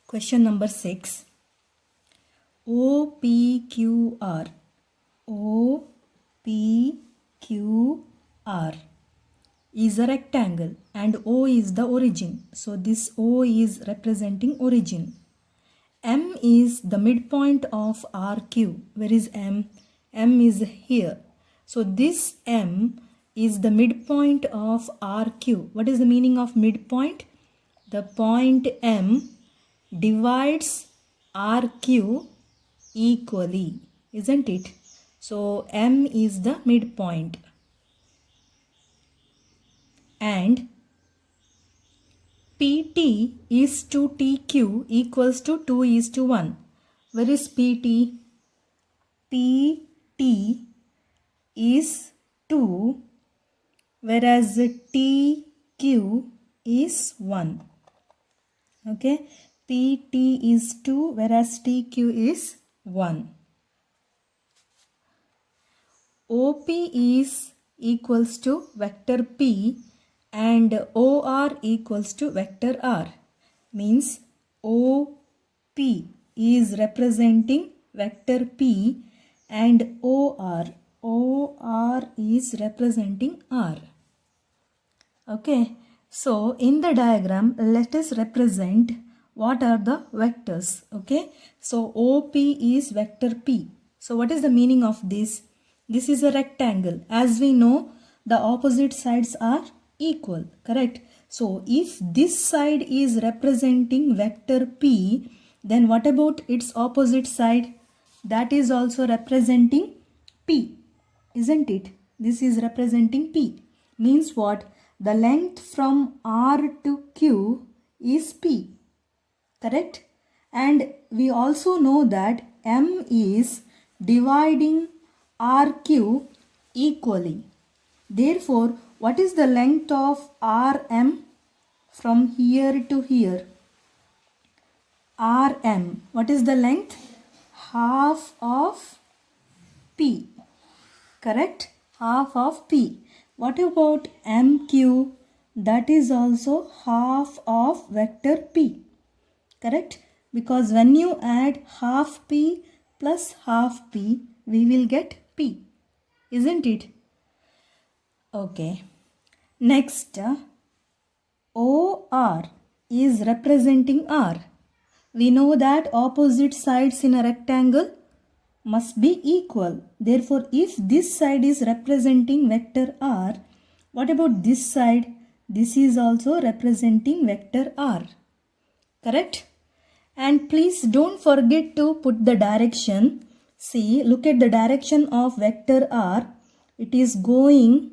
Question number 6. OPQR. OPQR is a rectangle and O is the origin. So this O is representing origin. M is the midpoint of RQ. Where is M? M is here. So this M is the midpoint of RQ. What is the meaning of midpoint? The point M divides RQ equally, isn't it? So M is the midpoint. And PT is to TQ equals to 2:1. Where is PT? PT is 2, whereas TQ is 1. Okay, PT is 2, whereas TQ is 1. OP is equals to vector P and OR equals to vector R. Means OP is representing vector P and OR is representing R. Okay, so in the diagram let us represent what are the vectors. Okay, so OP is vector P. So what is the meaning of this? This is a rectangle. As we know, the opposite sides are equal, correct? So if this side is representing vector P, then what about its opposite side? That is also representing P, isn't it? This is representing P. Means what? The length from R to Q is P, correct? And we also know that M is dividing RQ equally. Therefore, what is the length of RM from here to here? RM. What is the length? Half of P. Correct? Half of P. What about MQ? That is also half of vector P. Correct? Because when you add half P plus half P, we will get P. Isn't it? Okay. Next, OR is representing R. We know that opposite sides in a rectangle must be equal. Therefore, if this side is representing vector R, what about this side? This is also representing vector R. Correct? And please don't forget to put the direction. See, look at the direction of vector R. It is going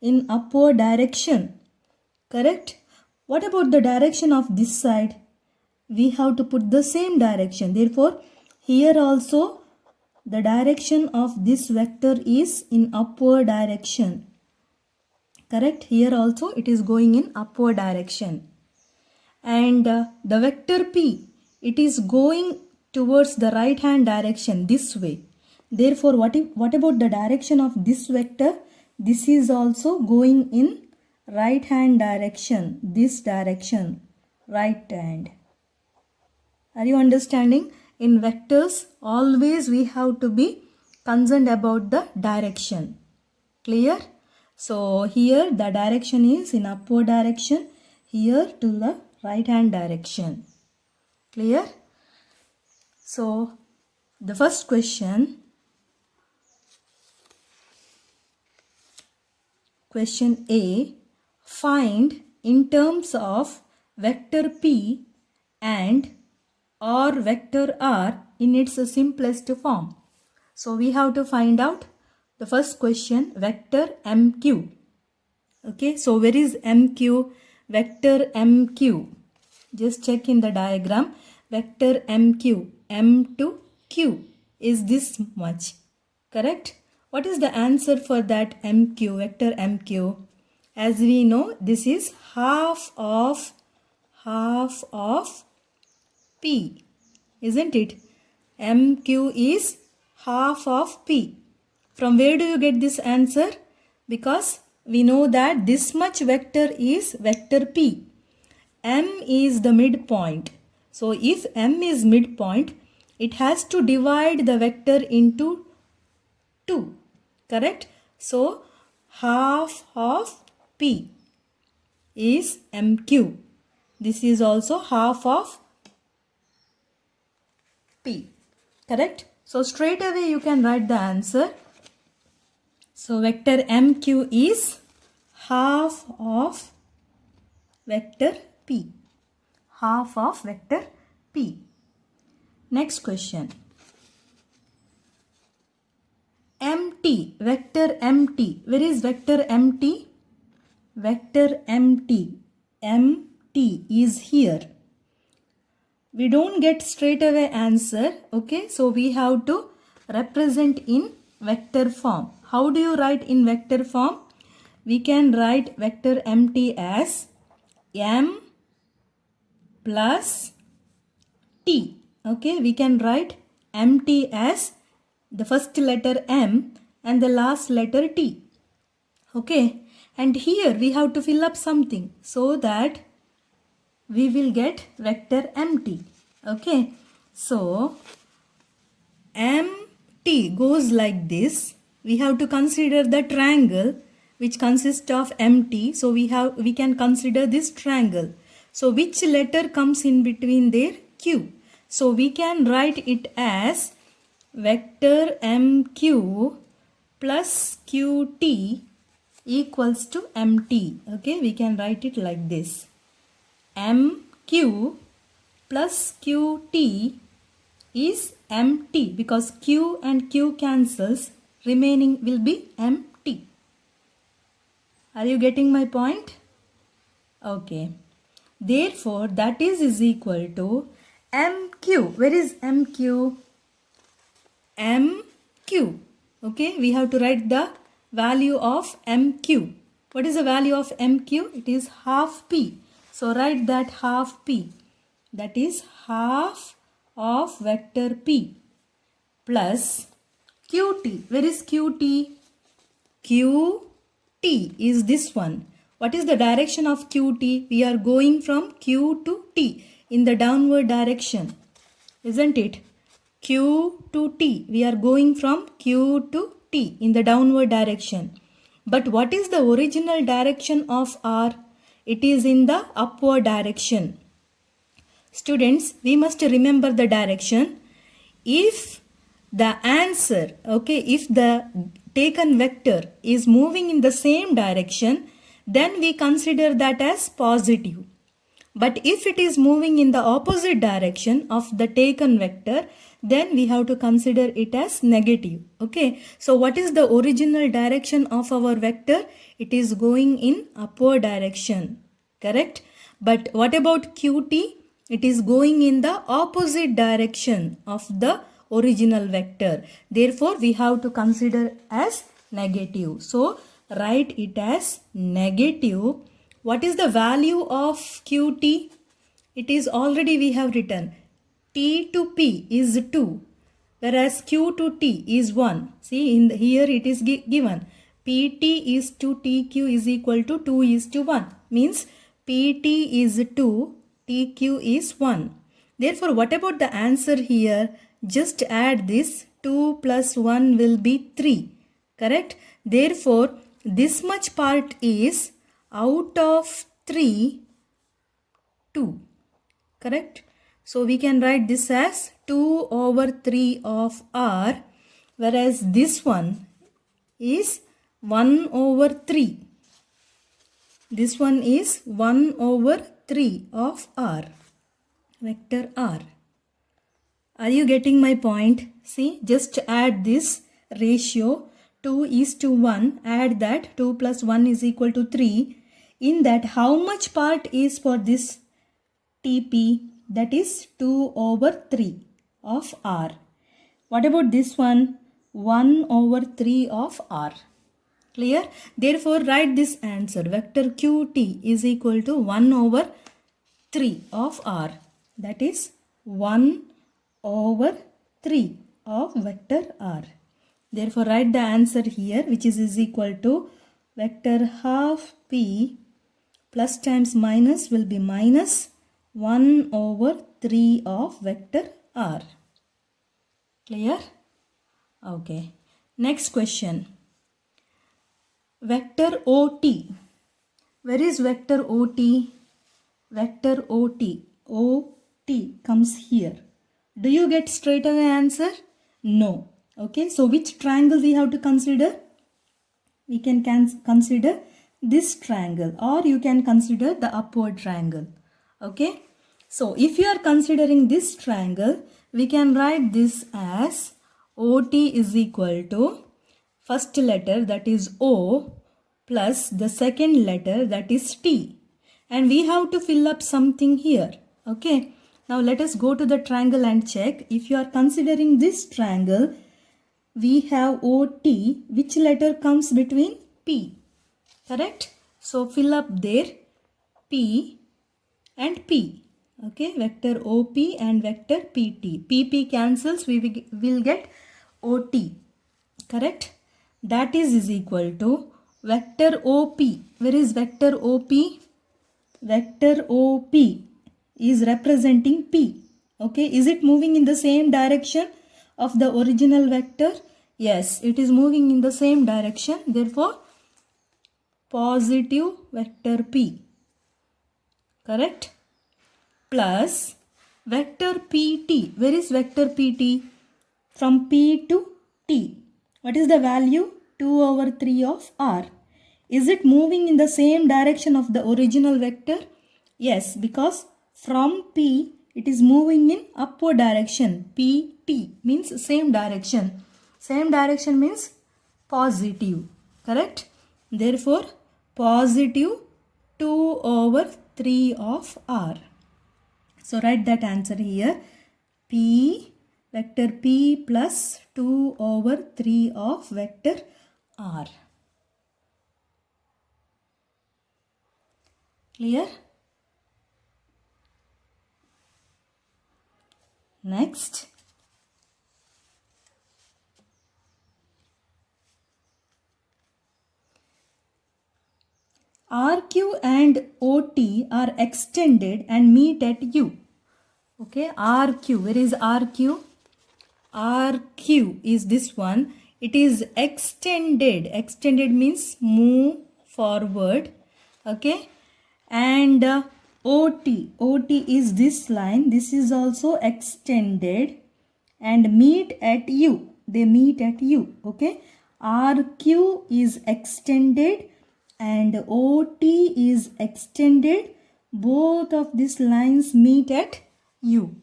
in upward direction. Correct? What about the direction of this side? We have to put the same direction. Therefore, here also the direction of this vector is in upward direction. Correct? Here also it is going in upward direction. And the vector P, it is going towards the right hand direction this way. Therefore, what about the direction of this vector? This is also going in right hand direction. This direction, right hand. Are you understanding? In vectors, always we have to be concerned about the direction. Clear? So here the direction is in upward direction. Here to the right hand direction. Clear? So the first question. Question A. Find in terms of vector P and or vector R in its simplest form. So we have to find out the first question, vector MQ. Okay, so where is MQ? Vector MQ. Just check in the diagram. Vector MQ, M to Q is this much. Correct? What is the answer for that MQ, vector MQ? As we know, this is half of P, isn't it? MQ is half of P. From where do you get this answer? Because we know that this much vector is vector P. M is the midpoint. So if M is midpoint, it has to divide the vector into 2. Correct? So half of P is MQ. This is also half of P. Correct? So straight away you can write the answer. So vector MQ is half of vector P. Half of vector P. Next question. MT, vector MT. Where is vector MT? Vector MT. MT is here. We don't get straight away answer. Okay, so we have to represent in vector form. How do you write in vector form? We can write vector MT as M plus T. Okay, we can write MT as the first letter M and the last letter T. Okay, and here we have to fill up something so that we will get vector MT. Okay, so MT goes like this. We have to consider the triangle which consists of MT. So we can consider this triangle. So which letter comes in between there? Q. So we can write it as vector MQ plus QT equals to MT. Okay, we can write it like this. MQ plus QT is MT because Q and Q cancels. Remaining will be MT. Are you getting my point? Okay. Therefore, that is equal to MQ. Where is MQ? MQ. Okay, we have to write the value of MQ. What is the value of MQ? It is half P. So write that half P. That is half of vector P plus QT. Where is QT? QT is this one. What is the direction of QT? We are going from Q to T in the downward direction. Isn't it? Q to T. We are going from Q to T in the downward direction. But what is the original direction of R? It is in the upward direction. Students, we must remember the direction. If the answer, okay, if the taken vector is moving in the same direction, then we consider that as positive. But if it is moving in the opposite direction of the taken vector, then we have to consider it as negative. Okay, so what is the original direction of our vector? It is going in upward direction. Correct? But what about QT? It is going in the opposite direction of the original vector. Therefore, we have to consider as negative. So, write it as negative. What is the value of QT? It is already we have written. T to P is 2, whereas Q to T is 1. See, here it is given. PT is to TQ is equal to 2 is to 1. Means PT is 2, TQ is 1. Therefore, what about the answer here? Just add this. 2 plus 1 will be 3. Correct? Therefore, this much part is out of 3, 2. Correct? So we can write this as 2 over 3 of R, whereas this one is 1 over 3. This one is 1 over 3 of R, vector R. Are you getting my point? See, just add this ratio 2 is to 1, add that 2 plus 1 is equal to 3. In that, how much part is for this TP? That is 2 over 3 of R. What about this one? 1 over 3 of R. Clear? Therefore, write this answer. Vector QT is equal to 1 over 3 of R. That is 1 over 3 of vector R. Therefore, write the answer here, which is equal to vector half P plus times minus will be minus 1 over 3 of vector r. Clear? Okay. Next question. Vector OT. Where is vector OT? Vector OT. OT comes here. Do you get straight away answer? No. Okay. So which triangle we have to consider? We can consider this triangle, or you can consider the upward triangle. Okay. So if you are considering this triangle, we can write this as OT is equal to first letter, that is O, plus the second letter, that is T. And we have to fill up something here. Okay. Now let us go to the triangle and check. If you are considering this triangle, we have OT. Which letter comes between? P. Correct? So fill up there P and P. Okay. Vector OP and vector PT. PP cancels. We will get OT. Correct? That is equal to vector OP. Where is vector OP? Vector OP is representing P. Okay. Is it moving in the same direction of the original vector? Yes, it is moving in the same direction. Therefore, positive vector P. Correct? Plus vector PT. Where is vector PT? From P to T. What is the value? 2 over 3 of R. Is it moving in the same direction of the original vector? Yes, because from P it is moving in upward direction. PT means same direction. Same direction means positive. Correct? Therefore, positive 2 over 3 of R. So write that answer here. P, vector P plus 2 over 3 of vector R. Clear? Next. RQ and OT are extended and meet at U. Okay, RQ. Where is RQ? RQ is this one. It is extended. Extended means move forward. Okay. And OT. OT is this line. This is also extended and meet at U. They meet at U. Okay. RQ is extended and OT is extended. Both of these lines meet at U.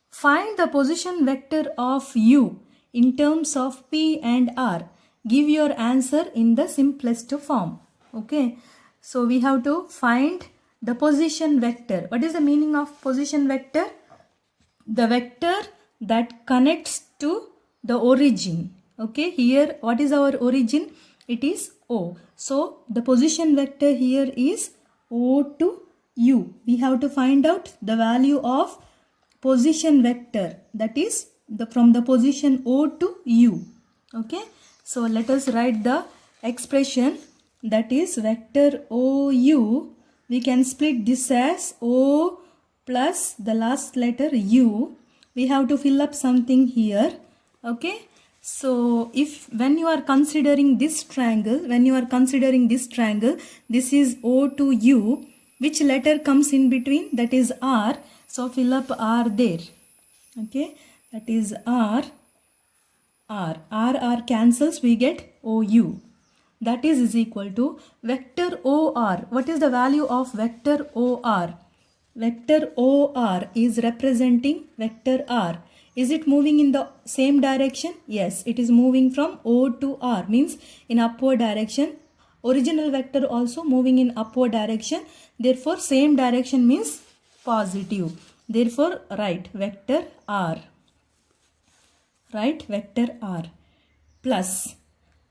Find the position vector of U in terms of P and R. Give your answer in the simplest form. Okay. So we have to find the position vector. What is the meaning of position vector? The vector that connects to the origin. Okay. Here what is our origin? It is O. So the position vector here is O to U. We have to find out the value of position vector, that is from the position O to U. Okay. So let us write the expression, that is vector OU. We can split this as O plus the last letter U. We have to fill up something here. Okay. So when you are considering this triangle, this is O to U. Which letter comes in between? That is R. So fill up R there. Okay. That is R. R cancels. We get OU. That is equal to vector OR. What is the value of vector OR? Vector OR is representing vector R. Is it moving in the same direction? Yes, it is moving from O to R, means in upward direction. Original vector also moving in upward direction. Therefore, same direction means positive. Therefore, write vector R. Write vector R plus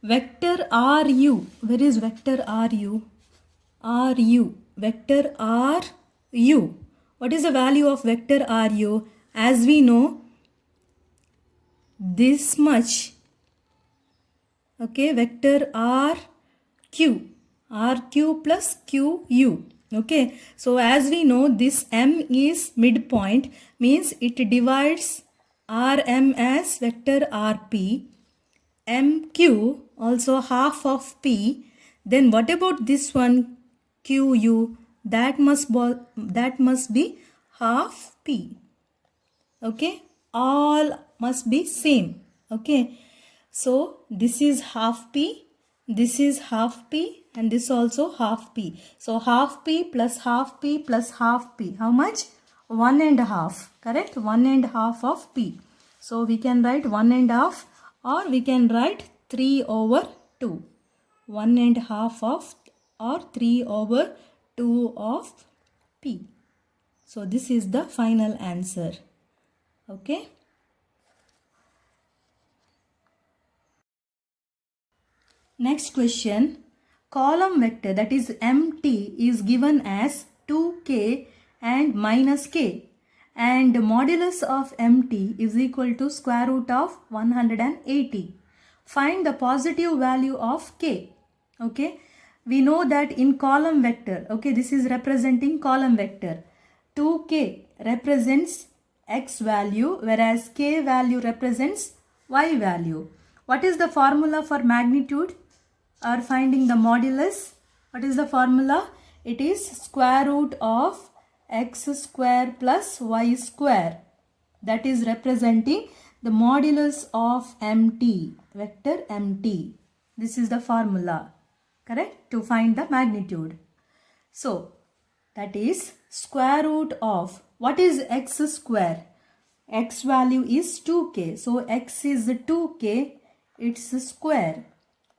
vector RU. Where is vector RU? RU. Vector RU. What is the value of vector RU? As we know, this much. Okay, vector RQ. RQ plus QU. Okay, so as we know, this M is midpoint, means it divides Rm as vector Rp, MQ also half of P. Then what about this one QU? That must be half P. Okay, all must be same. Okay, so this is half P, this is half P, and this also half P. So half P plus half P plus half P. How much? 1.5. Correct? 1.5 of P. So we can write 1.5, or we can write 3/2. 1.5 of, or 3/2 of P. So this is the final answer. Okay. Next question. Column vector, that is MT, is given as 2k and minus k, and modulus of MT is equal to square root of 180. Find the positive value of k. Okay, we know that in column vector, okay, this is representing column vector. 2k represents x value, whereas k value represents y value. What is the formula for magnitude or finding the modulus? What is the formula? It is square root of x square plus y square. That is representing the modulus of MT, vector MT. This is the formula, correct, to find the magnitude. So that is square root of, what is x square? X value is 2k. So x is 2k, its square,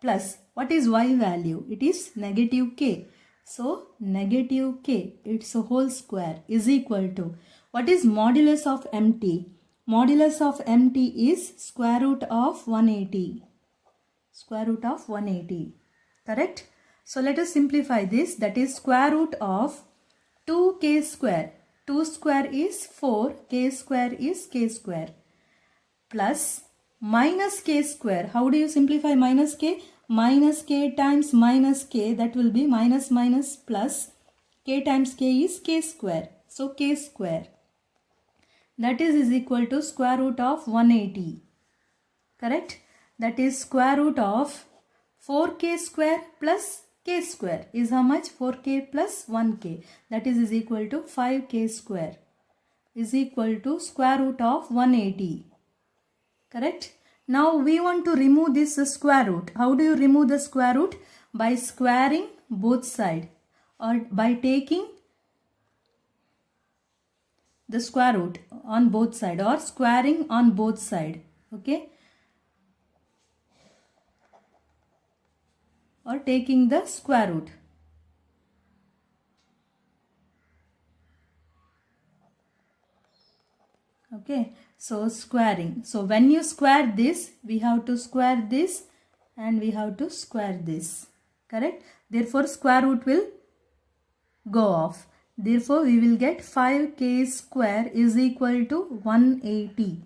plus what is y value? It is negative k. So negative k, its whole square, is equal to, what is modulus of MT? Modulus of MT is square root of 180. Square root of 180. Correct? So let us simplify this. That is square root of 2k square. 2 square is 4. K square is k square. Plus minus k square. How do you simplify minus k? Minus k times minus k, that will be minus minus plus. K times k is k square. So k square. That is equal to square root of 180. Correct? That is square root of 4k square plus k square is how much? 4k plus 1k. That is equal to 5k square is equal to square root of 180. Correct? Now we want to remove this square root. How do you remove the square root? By squaring both sides, or by taking the square root on both sides, or squaring on both sides. Okay? Or taking the square root. Okay, so squaring. So when you square this, we have to square this and we have to square this. Correct? Therefore, square root will go off. Therefore, we will get 5k square is equal to 180.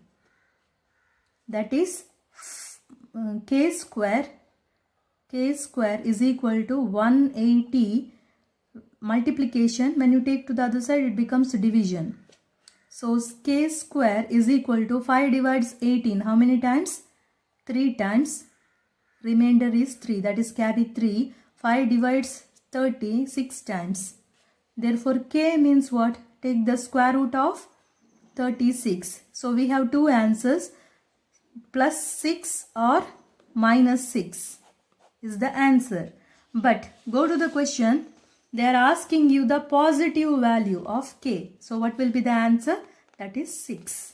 That is k square is equal to 180 multiplication. When you take to the other side, it becomes division. So k square is equal to 5 divides 18. How many times? 3 times. Remainder is 3. That is carry 3. 5 divides 30 6 times. Therefore k means what? Take the square root of 36. So we have two answers. Plus 6 or minus 6 is the answer. But go to the question. They are asking you the positive value of k. So what will be the answer? That is 6.